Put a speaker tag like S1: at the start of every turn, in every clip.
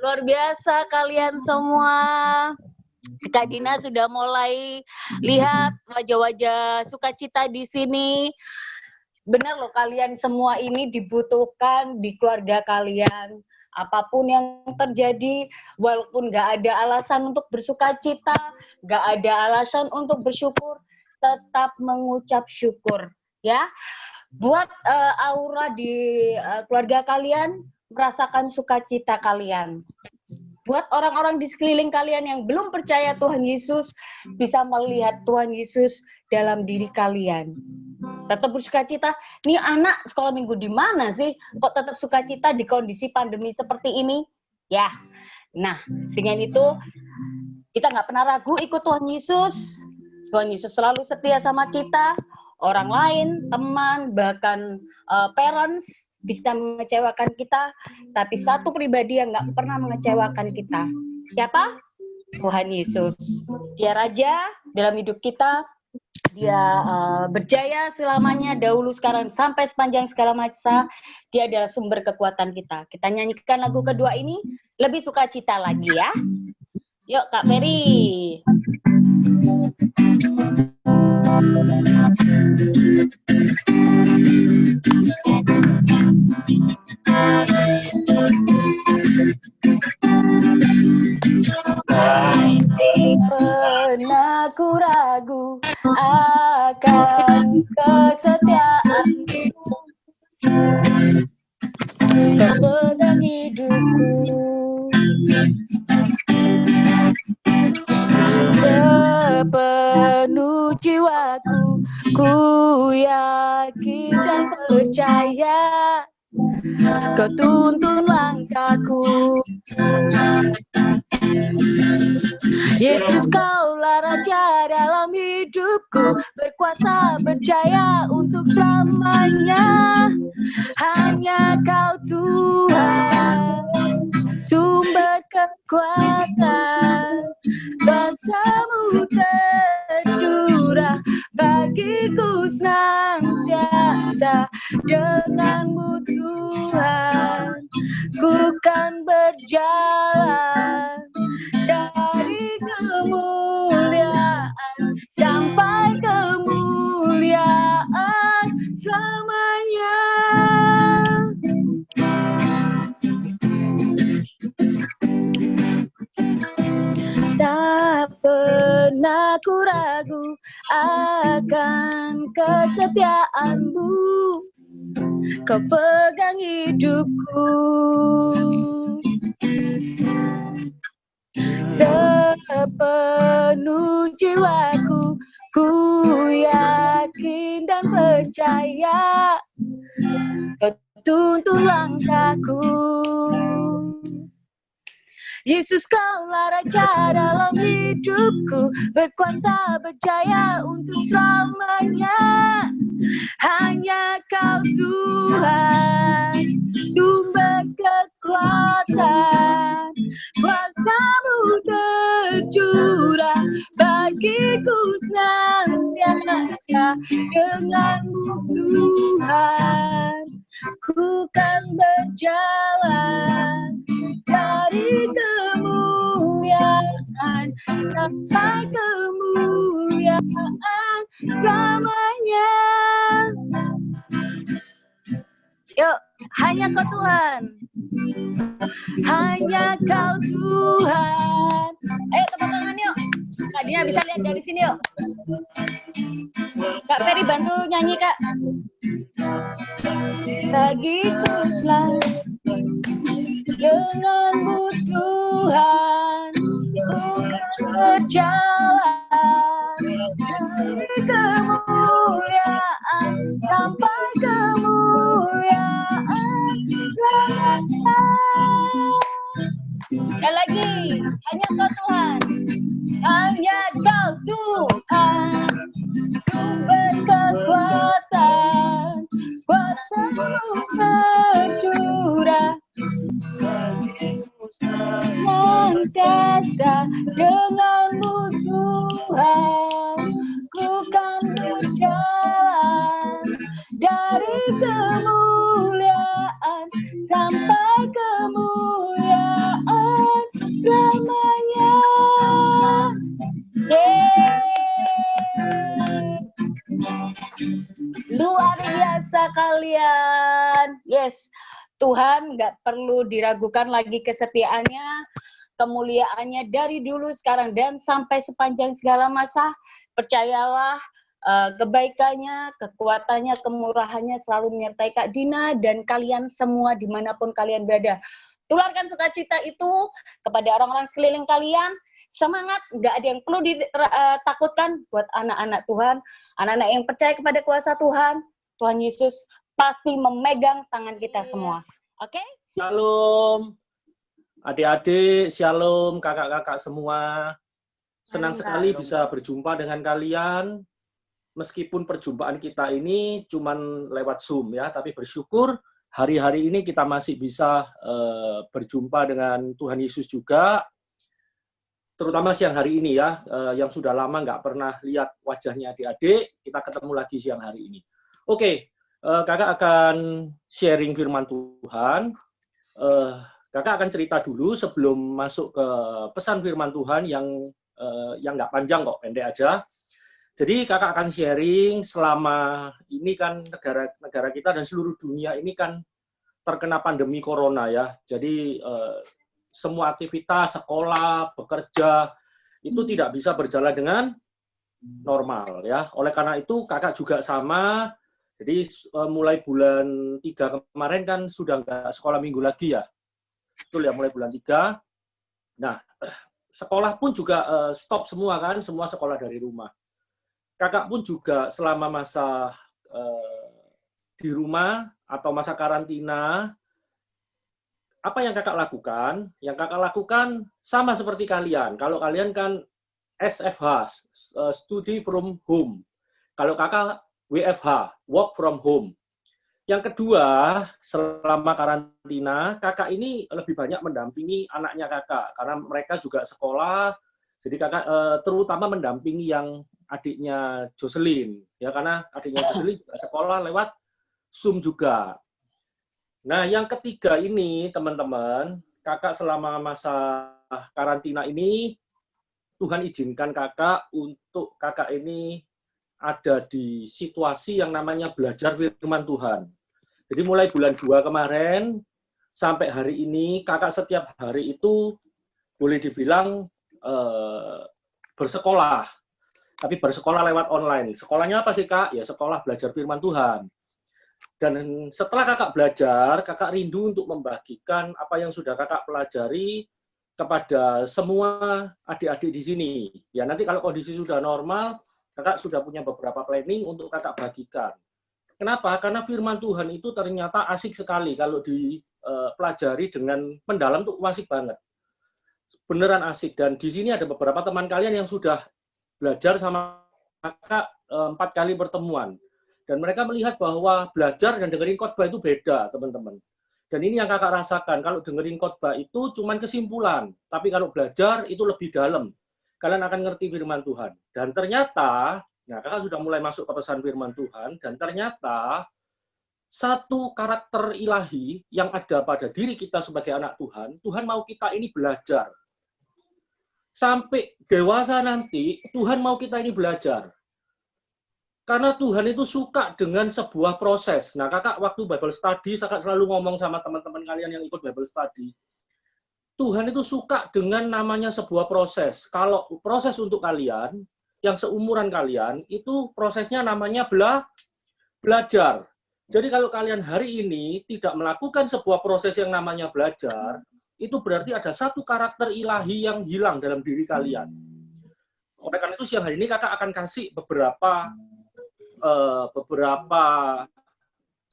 S1: Luar biasa kalian semua. Kak Dina sudah mulai lihat wajah-wajah sukacita di sini. Benar loh, kalian semua ini dibutuhkan di keluarga kalian. Apapun yang terjadi, walaupun nggak ada alasan untuk bersukacita, nggak ada alasan untuk bersyukur, tetap mengucap syukur, ya. Buat aura di keluarga kalian, merasakan sukacita kalian. Buat orang-orang di sekeliling kalian yang belum percaya Tuhan Yesus, bisa melihat Tuhan Yesus dalam diri kalian. Tetap bersukacita. Nih anak sekolah minggu di mana sih? Kok tetap sukacita di kondisi pandemi seperti ini? Ya, nah dengan itu kita nggak pernah ragu ikut Tuhan Yesus. Tuhan Yesus selalu setia sama kita. Orang lain, teman, bahkan parents bisa mengecewakan kita, tapi satu pribadi yang nggak pernah mengecewakan kita. Siapa? Tuhan Yesus. Dia Raja dalam hidup kita. Dia berjaya selamanya, dahulu, sekarang, sampai sepanjang segala masa. Dia adalah sumber kekuatan kita. Kita nyanyikan lagu kedua ini, lebih sukacita lagi ya. Yuk Kak Ferry. Pernah ku ragu akan kesetiaanmu, kau pegang hidupku. Sepenuh jiwaku, ku yakin dan percaya, kau tuntun langkahku. Yesus, kaulah Raja dalam hidupku, berkuasa berjaya untuk selamanya. Hanya Kau Tuhan, sumber kekuatan, bangsa-Mu tercurah bagiku senantiasa. Denganmu Tuhan, ku kan berjalan dari kemuliaan sampai kemuliaan selamanya. Tak pernah ku ragu akan kesetiaanmu, kau pegang hidupku. Sepenuh jiwaku, ku yakin dan percaya, kau tuntun langkahku. Yesus, kaulah Raja dalam hidupku, berkuasa berjaya untuk selamanya. Hanya Kau Tuhan, sumber kekuatan, kuasa-Mu tercurah bagiku senantiasa. Denganmu Tuhan, ku kan berjalan dari kemuliaan sampai kemuliaan selamanya. Yuk, hanya Kau Tuhan, hanya Kau Tuhan. Ayo tepuk tangan yuk. Kak Dina bisa lihat dari sini yuk. Kak Ferry bantu nyanyi Kak. Bagiku selalu denganmu Tuhan, ku kan berjalan dari kemuliaan sampai kemuliaan selamanya. Dan lagi, hanya Kau Tuhan, hanya Kau Tuhan, sumber kekuatan, kuasa-Mu tercurah senantiasa. Denganmu Tuhan, ku kan berjalan dari kemuliaan sampai kemuliaan Luar biasa kalian. Yes, Tuhan nggak perlu diragukan lagi kesetiaannya, kemuliaannya dari dulu, sekarang, dan sampai sepanjang segala masa. Percayalah, kebaikannya, kekuatannya, kemurahannya selalu menyertai Kak Dina dan kalian semua dimanapun kalian berada. Tularkan sukacita itu kepada orang-orang sekeliling kalian. Semangat, nggak ada yang perlu ditakutkan buat anak-anak Tuhan, anak-anak yang percaya kepada kuasa Tuhan. Tuhan Yesus pasti memegang tangan kita semua. Oke?
S2: Shalom, adik-adik, shalom, kakak-kakak semua. Senang sekali bisa berjumpa dengan kalian. Meskipun perjumpaan kita ini cuman lewat Zoom ya, tapi bersyukur hari-hari ini kita masih bisa berjumpa dengan Tuhan Yesus juga. Terutama siang hari ini ya, yang sudah lama nggak pernah lihat wajahnya adik-adik, kita ketemu lagi siang hari ini. Oke, kakak akan sharing firman Tuhan. Kakak akan cerita dulu sebelum masuk ke pesan firman Tuhan yang nggak panjang kok, pendek aja. Jadi kakak akan sharing selama ini kan negara kita dan seluruh dunia ini kan terkena pandemi corona ya. Jadi semua aktivitas, sekolah, bekerja, itu tidak bisa berjalan dengan normal ya. Oleh karena itu kakak juga sama, jadi mulai bulan 3 kemarin kan sudah nggak sekolah minggu lagi ya. Betul ya, mulai bulan 3. Nah, sekolah pun juga stop semua kan, semua sekolah dari rumah. Kakak pun juga selama masa di rumah atau masa karantina, apa yang kakak lakukan? Yang kakak lakukan sama seperti kalian. Kalau kalian kan SFH, study from home. Kalau kakak WFH, work from home. Yang kedua, selama karantina, kakak ini lebih banyak mendampingi anaknya kakak. Karena mereka juga sekolah, jadi kakak terutama mendampingi yang adiknya Jocelyn. Ya, karena adiknya Jocelyn juga sekolah lewat Zoom juga. Nah, yang ketiga ini, teman-teman, kakak selama masa karantina ini, Tuhan izinkan kakak untuk kakak ini ada di situasi yang namanya belajar firman Tuhan. Jadi mulai bulan 2 kemarin, sampai hari ini, kakak setiap hari itu boleh dibilang bersekolah. Tapi bersekolah lewat online. Sekolahnya apa sih, Kak? Ya, sekolah belajar firman Tuhan. Dan setelah kakak belajar, kakak rindu untuk membagikan apa yang sudah kakak pelajari kepada semua adik-adik di sini. Ya, nanti kalau kondisi sudah normal, kakak sudah punya beberapa planning untuk kakak bagikan. Kenapa? Karena firman Tuhan itu ternyata asik sekali kalau dipelajari dengan mendalam, tuh asik banget. Beneran asik. Dan di sini ada beberapa teman kalian yang sudah belajar sama kakak 4 kali pertemuan. Dan mereka melihat bahwa belajar dan dengerin khotbah itu beda, teman-teman. Dan ini yang kakak rasakan, kalau dengerin khotbah itu cuma kesimpulan, tapi kalau belajar itu lebih dalam. Kalian akan ngerti firman Tuhan. Dan ternyata, nah kakak sudah mulai masuk ke pesan firman Tuhan, dan ternyata satu karakter ilahi yang ada pada diri kita sebagai anak Tuhan, Tuhan mau kita ini belajar. Sampai dewasa nanti, Tuhan mau kita ini belajar. Karena Tuhan itu suka dengan sebuah proses. Nah, kakak waktu Bible study, kakak selalu ngomong sama teman-teman kalian yang ikut Bible study. Tuhan itu suka dengan namanya sebuah proses. Kalau proses untuk kalian, yang seumuran kalian, itu prosesnya namanya belajar. Jadi kalau kalian hari ini tidak melakukan sebuah proses yang namanya belajar, itu berarti ada satu karakter ilahi yang hilang dalam diri kalian. Oleh karena itu siang hari ini kakak akan kasih beberapa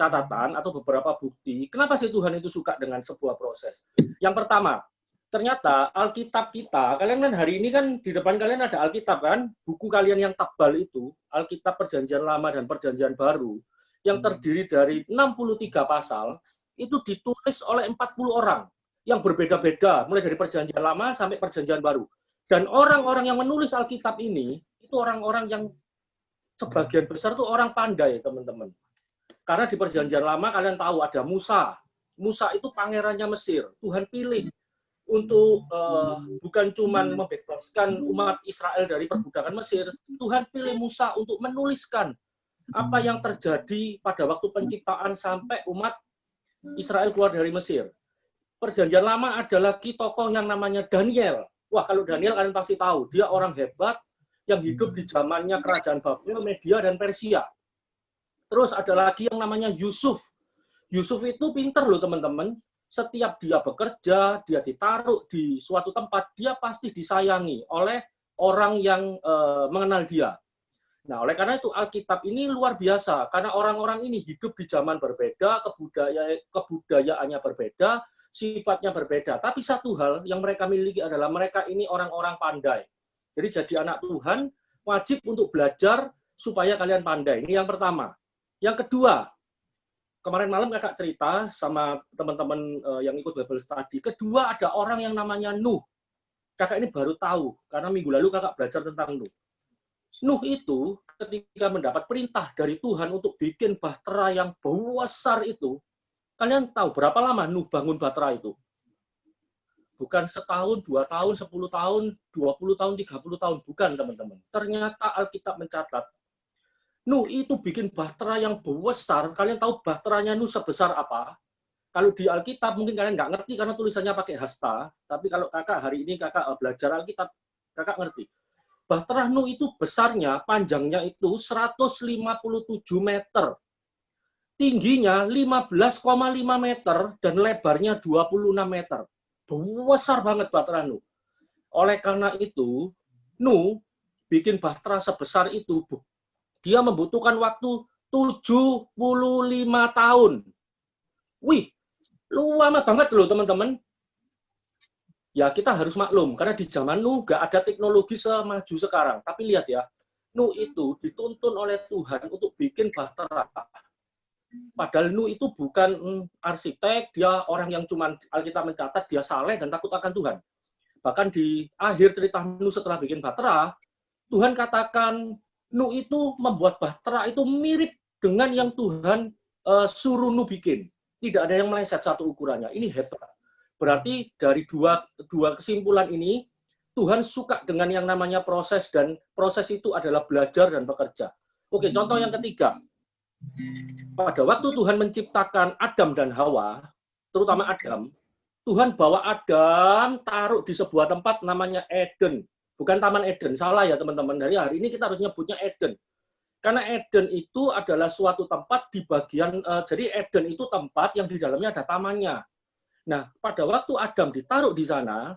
S2: catatan atau beberapa bukti kenapa sih Tuhan itu suka dengan sebuah proses. Yang pertama, ternyata Alkitab kita, kalian kan hari ini kan di depan kalian ada Alkitab kan, buku kalian yang tebal itu, Alkitab Perjanjian Lama dan Perjanjian Baru, yang terdiri dari 63 pasal, itu ditulis oleh 40 orang yang berbeda-beda, mulai dari Perjanjian Lama sampai Perjanjian Baru. Dan orang-orang yang menulis Alkitab ini, itu orang-orang yang sebagian besar tuh orang pandai, teman-teman. Karena di Perjanjian Lama kalian tahu ada Musa. Musa itu pangerannya Mesir. Tuhan pilih untuk bukan cuma membebaskan umat Israel dari perbudakan Mesir. Tuhan pilih Musa untuk menuliskan apa yang terjadi pada waktu penciptaan sampai umat Israel keluar dari Mesir. Perjanjian Lama ada lagi tokoh yang namanya Daniel. Wah, kalau Daniel kalian pasti tahu, dia orang hebat yang hidup di zamannya kerajaan Babel, Media, dan Persia. Terus ada lagi yang namanya Yusuf. Yusuf itu pinter loh teman-teman. Setiap dia bekerja, dia ditaruh di suatu tempat, dia pasti disayangi oleh orang yang mengenal dia. Nah, oleh karena itu Alkitab ini luar biasa, karena orang-orang ini hidup di zaman berbeda, kebudayaannya berbeda, sifatnya berbeda. Tapi satu hal yang mereka miliki adalah mereka ini orang-orang pandai. Jadi jadi anak Tuhan wajib untuk belajar supaya kalian pandai. Ini yang pertama. Yang kedua, kemarin malam kakak cerita sama teman-teman yang ikut Bible Study. Kedua ada orang yang namanya Nuh. Kakak ini baru tahu, karena minggu lalu kakak belajar tentang Nuh. Nuh itu ketika mendapat perintah dari Tuhan untuk bikin bahtera yang besar itu, kalian tahu berapa lama Nuh bangun bahtera itu? Bukan setahun, 2 tahun, 10 tahun, 20 tahun, 30 tahun. Bukan, teman-teman. Ternyata Alkitab mencatat, Nuh itu bikin bahtera yang besar. Kalian tahu bahteranya Nuh sebesar apa? Kalau di Alkitab mungkin kalian nggak ngerti karena tulisannya pakai hasta. Tapi kalau kakak hari ini kakak belajar Alkitab, kakak ngerti. Bahtera Nuh itu besarnya, panjangnya itu 157 meter. Tingginya 15,5 meter dan lebarnya 26 meter. Besar banget bahtera Nuh. Oleh karena itu, Nuh bikin bahtera sebesar itu, dia membutuhkan waktu 75 tahun. Wih, lama banget loh teman-teman. Ya kita harus maklum, karena di zaman Nuh nggak ada teknologi semaju sekarang. Tapi lihat ya, Nuh itu dituntun oleh Tuhan untuk bikin bahtera. Padahal Nuh itu bukan arsitek, dia orang yang cuma Alkitab mencatat, dia saleh dan takut akan Tuhan. Bahkan di akhir cerita Nuh setelah bikin bahtera, Tuhan katakan Nuh itu membuat bahtera itu mirip dengan yang Tuhan suruh Nuh bikin. Tidak ada yang meleset satu ukurannya. Ini hebat. Berarti dari dua kesimpulan ini, Tuhan suka dengan yang namanya proses, dan proses itu adalah belajar dan bekerja. Oke, contoh yang ketiga. Pada waktu Tuhan menciptakan Adam dan Hawa, terutama Adam, Tuhan bawa Adam taruh di sebuah tempat namanya Eden. Bukan Taman Eden, salah ya teman-teman. Dari hari ini kita harus nyebutnya Eden. Karena Eden itu adalah suatu tempat di bagian, jadi Eden itu tempat yang di dalamnya ada tamannya. Nah, pada waktu Adam ditaruh di sana,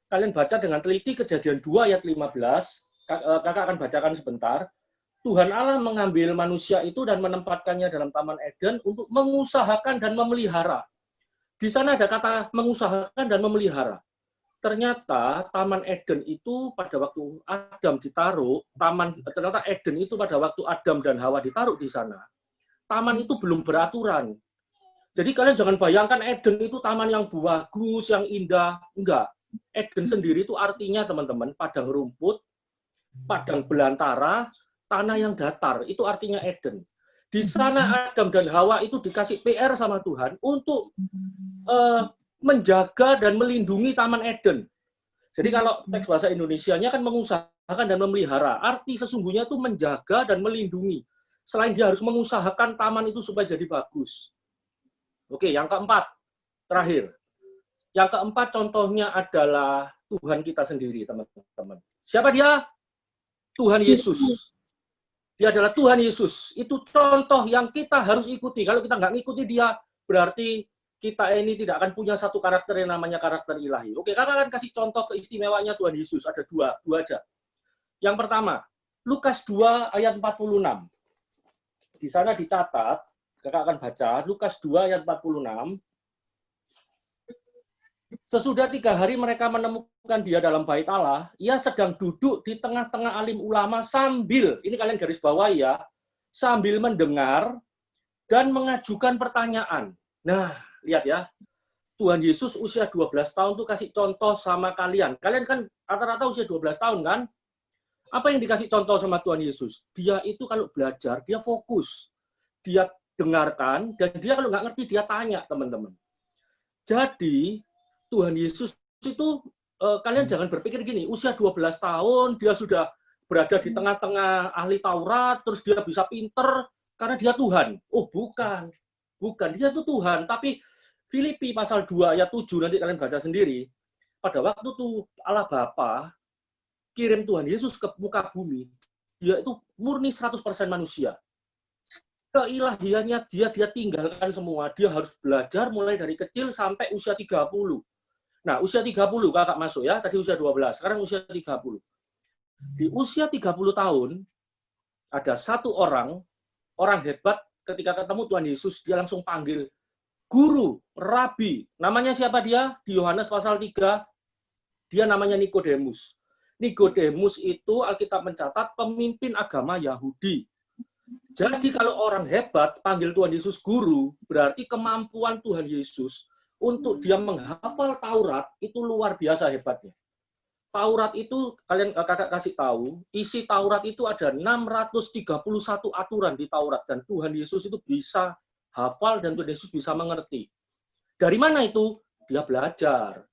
S2: kalian baca dengan teliti Kejadian 2 ayat 15, kakak akan bacakan sebentar. Tuhan Allah mengambil manusia itu dan menempatkannya dalam Taman Eden untuk mengusahakan dan memelihara. Di sana ada kata mengusahakan dan memelihara. Ternyata Taman Eden itu pada waktu Adam ditaruh, ternyata Eden itu pada waktu Adam dan Hawa ditaruh di sana, taman itu belum beraturan. Jadi kalian jangan bayangkan Eden itu taman yang bagus, yang indah. Enggak. Eden sendiri itu artinya teman-teman, padang rumput, padang belantara, tanah yang datar. Itu artinya Eden. Di sana Adam dan Hawa itu dikasih PR sama Tuhan untuk menjaga dan melindungi Taman Eden. Jadi kalau teks bahasa Indonesianya kan mengusahakan dan memelihara. Arti sesungguhnya itu menjaga dan melindungi. Selain dia harus mengusahakan taman itu supaya jadi bagus. Oke, yang keempat, terakhir. Yang keempat contohnya adalah Tuhan kita sendiri, teman-teman. Siapa dia? Tuhan Yesus. Dia adalah Tuhan Yesus. Itu contoh yang kita harus ikuti. Kalau kita nggak ngikuti dia, berarti kita ini tidak akan punya satu karakter yang namanya karakter ilahi. Oke, kakak akan kasih contoh keistimewanya Tuhan Yesus. Ada dua aja. Yang pertama, Lukas 2 ayat 46. Di sana dicatat, kakak akan baca, Lukas 2 ayat 46. Sesudah 3 hari mereka menemukan dia dalam bait Allah, ia sedang duduk di tengah-tengah alim ulama sambil, ini kalian garis bawahi ya, sambil mendengar dan mengajukan pertanyaan. Nah, lihat ya, Tuhan Yesus usia 12 tahun tuh kasih contoh sama kalian. Kalian kan rata-rata usia 12 tahun kan? Apa yang dikasih contoh sama Tuhan Yesus? Dia itu kalau belajar, dia fokus. Dia dengarkan, dan dia kalau nggak ngerti, dia tanya, teman-teman. Jadi, Tuhan Yesus itu, kalian jangan berpikir gini, usia 12 tahun, dia sudah berada di tengah-tengah ahli Taurat, terus dia bisa pinter karena dia Tuhan. Oh, bukan. Bukan, dia itu Tuhan. Tapi Filipi pasal 2 ayat 7, nanti kalian baca sendiri. Pada waktu itu Allah Bapa kirim Tuhan Yesus ke muka bumi, dia itu murni 100% manusia. Keilahiannya dia tinggalkan semua. Dia harus belajar mulai dari kecil sampai usia 30. Nah, usia 30 kakak masuk ya, tadi usia 12, sekarang usia 30. Di usia 30 tahun, ada satu orang hebat ketika ketemu Tuhan Yesus, dia langsung panggil guru, rabi. Namanya siapa dia? Di Yohanes pasal 3, dia namanya Nikodemus. Nikodemus itu Alkitab mencatat pemimpin agama Yahudi. Jadi kalau orang hebat panggil Tuhan Yesus guru, berarti kemampuan Tuhan Yesus untuk dia menghafal Taurat itu luar biasa hebatnya. Taurat itu, kalian kakak kasih tahu, isi Taurat itu ada 631 aturan di Taurat, dan Tuhan Yesus itu bisa hafal dan Tuhan Yesus bisa mengerti. Dari mana itu? Dia belajar.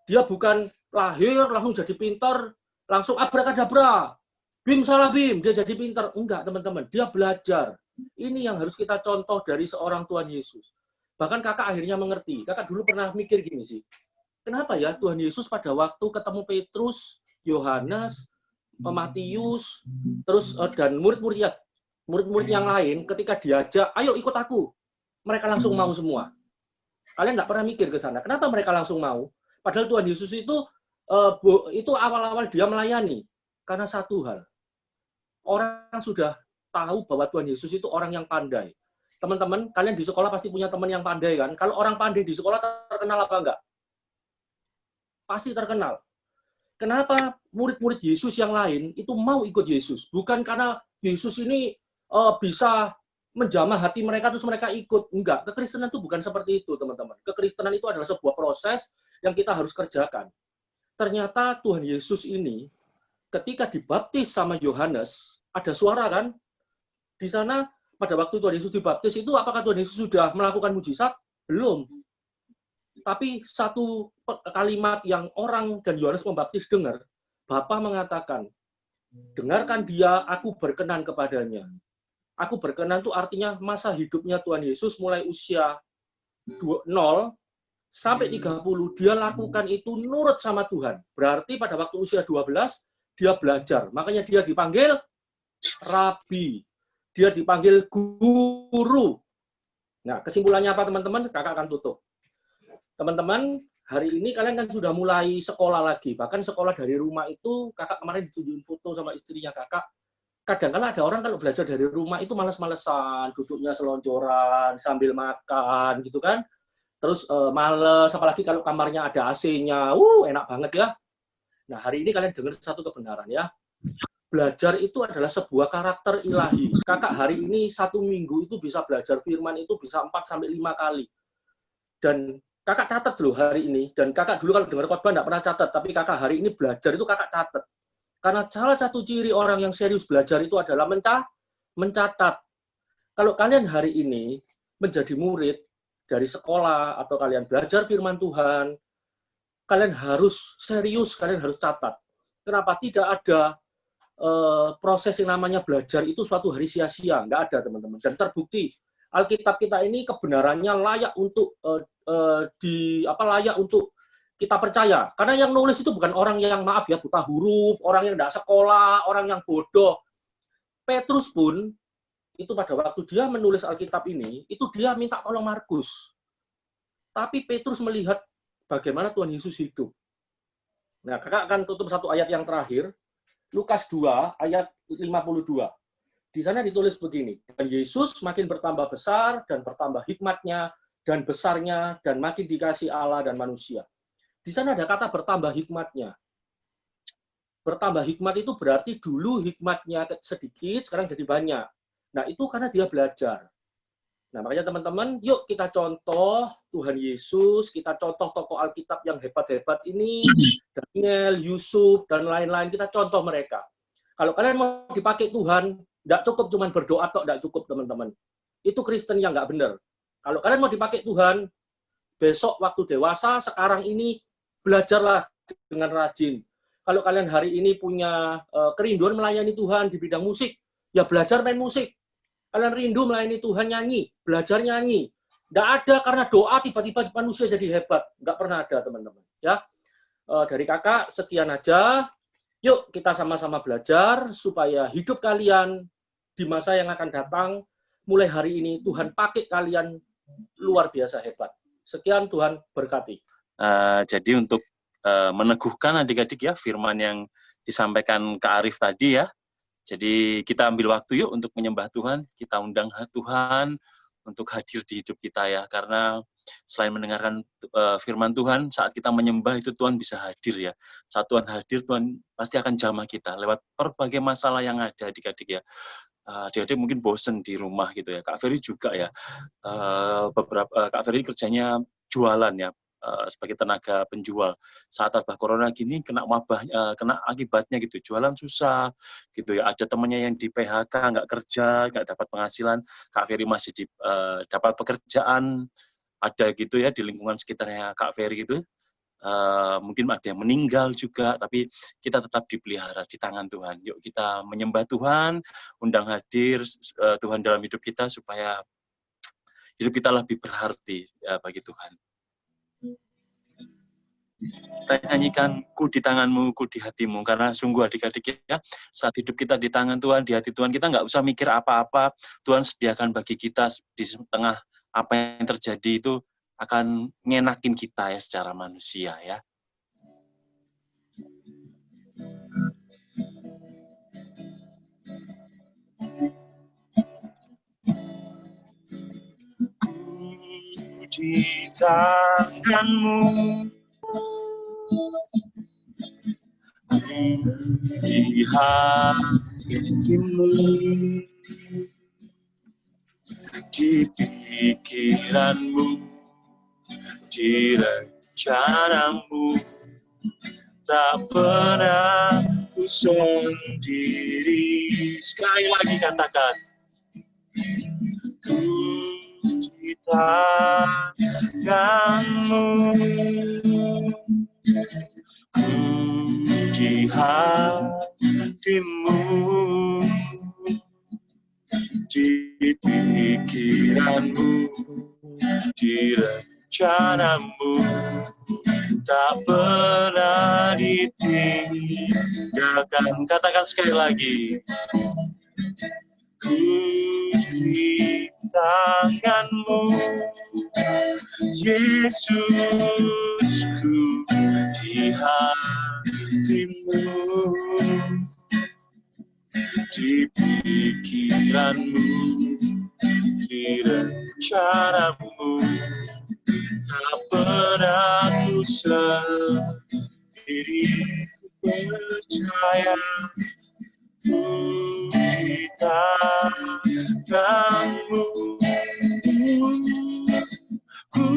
S2: Dia bukan lahir langsung jadi pintar, langsung abrakadabra. Bim salah bim, dia jadi pintar. Enggak, teman-teman. Dia belajar. Ini yang harus kita contoh dari seorang Tuhan Yesus. Bahkan kakak akhirnya mengerti. Kakak dulu pernah mikir gini sih. Kenapa ya Tuhan Yesus pada waktu ketemu Petrus, Yohanes, Matius, terus dan murid-murid yang lain, ketika diajak, ayo ikut aku, mereka langsung mau semua. Kalian nggak pernah mikir ke sana. Kenapa mereka langsung mau? Padahal Tuhan Yesus itu awal-awal dia melayani. Karena satu hal, orang sudah tahu bahwa Tuhan Yesus itu orang yang pandai. Teman-teman, kalian di sekolah pasti punya teman yang pandai kan? Kalau orang pandai di sekolah terkenal apa enggak? Pasti terkenal. Kenapa murid-murid Yesus yang lain itu mau ikut Yesus? Bukan karena Yesus ini bisa menjamah hati mereka terus mereka ikut. Enggak, kekristenan itu bukan seperti itu, teman-teman. Kekristenan itu adalah sebuah proses yang kita harus kerjakan. Ternyata Tuhan Yesus ini ketika dibaptis sama Yohanes, ada suara kan? Di sana pada waktu Tuhan Yesus dibaptis itu apakah Tuhan Yesus sudah melakukan mujizat? Belum. Tapi satu kalimat yang orang dan Yohanes Pembaptis dengar, Bapa mengatakan, dengarkan dia, aku berkenan kepadanya. Aku berkenan itu artinya masa hidupnya Tuhan Yesus mulai usia 0 sampai 30, dia lakukan itu nurut sama Tuhan. Berarti pada waktu usia 12, dia belajar. Makanya dia dipanggil rabi. Dia dipanggil guru. Nah, kesimpulannya apa teman-teman? Kakak akan tutup. Teman-teman, hari ini kalian kan sudah mulai sekolah lagi. Bahkan sekolah dari rumah itu, kakak kemarin ditunjukin foto sama istrinya kakak. Kadang-kadang ada orang kalau belajar dari rumah itu malas-malesan, duduknya selonjoran, sambil makan, gitu kan. Terus males, apalagi kalau kamarnya ada AC-nya. Enak banget ya. Nah, hari ini kalian dengar satu kebenaran ya. Belajar itu adalah sebuah karakter ilahi. Kakak hari ini 1 minggu itu bisa belajar firman itu bisa 4-5 kali. Dan kakak catat dulu hari ini. Dan kakak dulu kalau dengar khotbah nggak pernah catat. Tapi kakak hari ini belajar itu kakak catat. Karena salah satu ciri orang yang serius belajar itu adalah mencatat. Kalau kalian hari ini menjadi murid dari sekolah atau kalian belajar firman Tuhan, kalian harus serius, kalian harus catat. Kenapa? Tidak ada proses yang namanya belajar itu suatu hari sia-sia, nggak ada teman-teman. Dan terbukti Alkitab kita ini kebenarannya layak untuk layak untuk kita percaya. Karena yang nulis itu bukan orang yang maaf ya buta huruf, orang yang nggak sekolah, orang yang bodoh. Petrus pun itu pada waktu dia menulis Alkitab ini, itu dia minta tolong Markus. Tapi Petrus melihat bagaimana Tuhan Yesus hidup. Nah, kakak akan tutup satu ayat yang terakhir, Lukas 2, ayat 52. Di sana ditulis begini, dan Yesus makin bertambah besar, dan bertambah hikmatnya, dan besarnya, dan makin dikasih Allah dan manusia. Di sana ada kata bertambah hikmatnya. Bertambah hikmat itu berarti dulu hikmatnya sedikit, sekarang jadi banyak. Nah, itu karena dia belajar. Nah, makanya teman-teman, yuk kita contoh Tuhan Yesus, kita contoh tokoh Alkitab yang hebat-hebat ini, Daniel, Yusuf, dan lain-lain, kita contoh mereka. Kalau kalian mau dipakai Tuhan, tidak cukup cuma berdoa, tidak cukup teman-teman. Itu Kristen yang nggak benar. Kalau kalian mau dipakai Tuhan, besok waktu dewasa, sekarang ini, belajarlah dengan rajin. Kalau kalian hari ini punya kerinduan melayani Tuhan di bidang musik, ya belajar main musik. Kalian rindu melayani Tuhan nyanyi, belajar nyanyi. Nggak ada karena doa tiba-tiba manusia jadi hebat. Nggak pernah ada, teman-teman. Ya, dari kakak sekian aja. Yuk kita sama-sama belajar supaya hidup kalian di masa yang akan datang, mulai hari ini Tuhan pakai kalian luar biasa hebat. Sekian, Tuhan berkati.
S3: Jadi untuk meneguhkan adik-adik ya firman yang disampaikan Kak Arif tadi ya. Jadi kita ambil waktu yuk untuk menyembah Tuhan, kita undang Tuhan untuk hadir di hidup kita ya. Karena selain mendengarkan firman Tuhan, saat kita menyembah itu Tuhan bisa hadir ya. Saat Tuhan hadir, Tuhan pasti akan jamah kita lewat berbagai masalah yang ada adik-adik ya. Adik-adik mungkin bosen di rumah gitu ya. Kak Ferry juga ya. Kak Ferry kerjanya jualan ya. Sebagai tenaga penjual. Saat wabah corona gini kena wabah, kena akibatnya gitu, jualan susah gitu ya. Ada temannya yang di PHK, nggak kerja, nggak dapat penghasilan. Kak Ferry masih dapat pekerjaan, ada gitu ya di lingkungan sekitarnya Kak Ferry gitu. Mungkin ada yang meninggal juga, tapi kita tetap dipelihara di tangan Tuhan. Yuk kita menyembah Tuhan, undang hadir Tuhan dalam hidup kita supaya hidup kita lebih berarti bagi Tuhan. Kita nyanyikan ku di tanganmu, ku di hatimu, karena sungguh adik-adik ya, saat hidup kita di tangan Tuhan, di hati Tuhan, kita nggak usah mikir apa-apa, Tuhan sediakan bagi kita di tengah apa yang terjadi itu akan ngenakin kita ya secara manusia ya. Ku di tanganmu, di hatimu, di pikiranmu, di rencanamu, tak pernah ku sendiri. Sekali lagi katakan, ku di tanganmu, ku di hatimu, di pikiranmu, di rencanamu, tak pernah ditinggalkan. Katakan sekali lagi, ku di tanganmu, Yesus, ku di hatimu, di pikiranmu, di rencanamu, tak pernah ku sendiri. Ku percaya ku di tanganmu, ku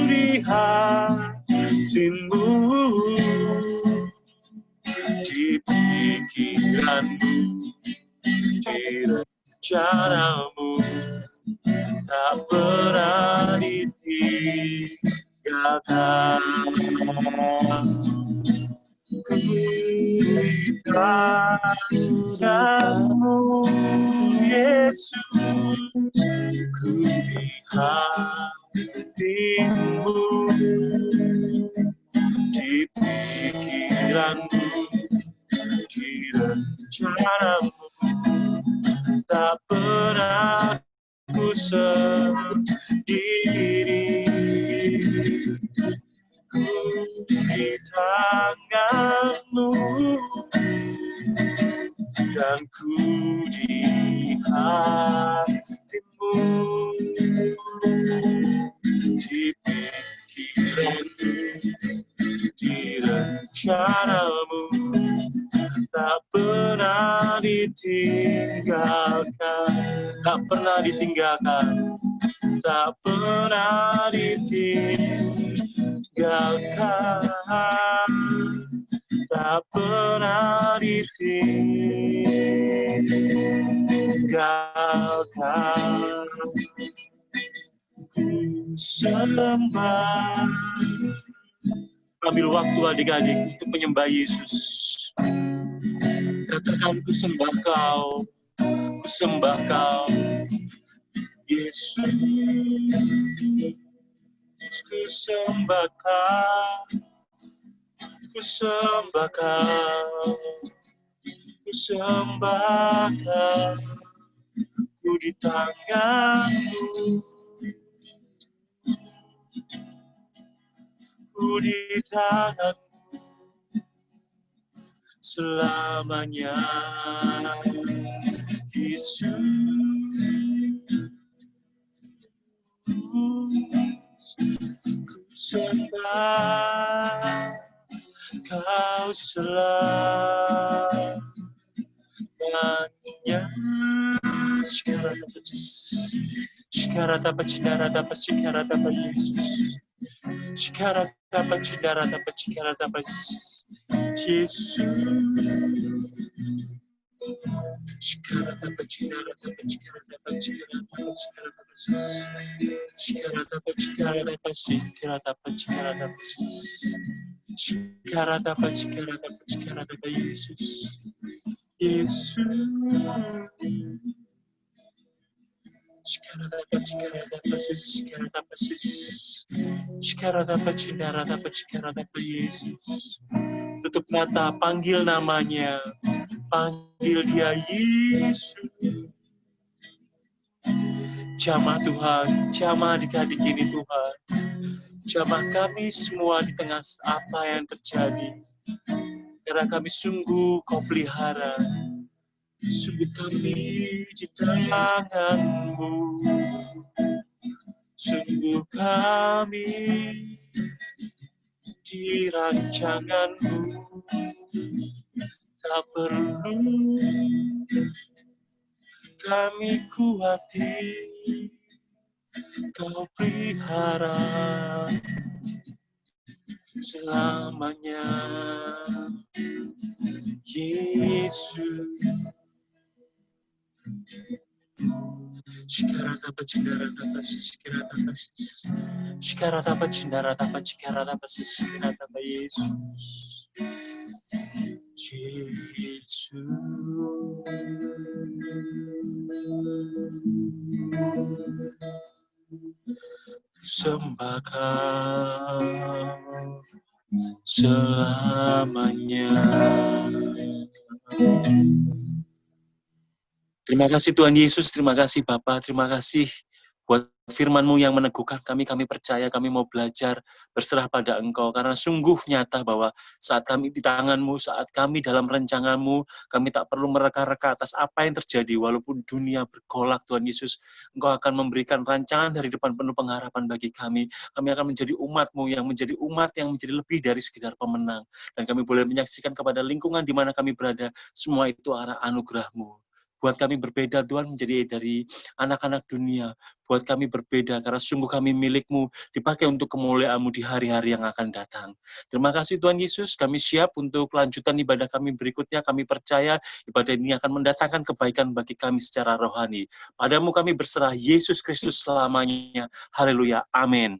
S3: di hatimu, di pikiranmu, di rencanamu, tak pernah ditinggalkan. Ku di tanganmu, Yesus, ku di hatimu, di pikiranmu, di rencanamu, tak pernah ku sendiri. Ku di tanganmu, dan ku di hatimu, di pikiranmu, di rencanamu, tak pernah ditinggalkan, tak pernah ditinggalkan, tak pernah ditinggalkan, tak pernah ditinggalkan. Ku sembah Ambil waktu adik-adik untuk menyembah Yesus. Katakan, ku sembah Kau, ku sembah Kau, Yesus, ku sembah Kau, ku sembah Kau, ku sembah Kau, ku di tangan-Mu, ku di tangan selamanya, Yesus, ku sembah Kau selamanya. Shikara dapat cinara dapat sikara dapat Yesus. Shikara dapat cinara dapat sikara dapat Yesus. Shikara dapat cinara dapat sikara dapat sikara dapat sikara dapat Shikara dapat sikara dapat sikara dapat sikara dapat Shikara dapat sikara dapat sikara dapat Yesus. Yesus. Shikara dapat sikara dapat sikara dapat Shikara dapat cinara dapat sikara dapat Yesus. Tutup mata, panggil namanya. Panggil dia Yesus. Jamah Tuhan, jamah adik-adik ini Tuhan. Jamah kami semua di tengah apa yang terjadi. Karena kami sungguh Kau pelihara. Sungguh kami di tangan-Mu. Sungguh kami di rancangan-Mu. Tak perlu kami kuati, Kau pelihara selamanya, Yesus. Shikara dapat cinara dapat sikara dapat Shikara dapat cinara dapat sikara dapat sikara dapat Yesus. Yesus. Sembah Kau selamanya. Terima kasih Tuhan Yesus, terima kasih Bapa, terima kasih buat firman-Mu yang meneguhkan kami. Kami percaya, kami mau belajar berserah pada Engkau, karena sungguh nyata bahwa saat kami di tangan-Mu, saat kami dalam rencangan-Mu, kami tak perlu mereka-reka atas apa yang terjadi, walaupun dunia bergolak Tuhan Yesus, Engkau akan memberikan rancangan dari depan penuh pengharapan bagi kami. Kami akan menjadi umat-Mu yang menjadi umat yang menjadi lebih dari sekedar pemenang. Dan kami boleh menyaksikan kepada lingkungan di mana kami berada, semua itu arah anugerah-Mu. Buat kami berbeda, Tuhan, menjadi dari anak-anak dunia. Buat kami berbeda, karena sungguh kami milik-Mu, dipakai untuk kemuliaan-Mu di hari-hari yang akan datang. Terima kasih Tuhan Yesus, kami siap untuk lanjutan ibadah kami berikutnya. Kami percaya ibadah ini akan mendatangkan kebaikan bagi kami secara rohani. Padamu kami berserah, Yesus Kristus selamanya. Haleluya, amin.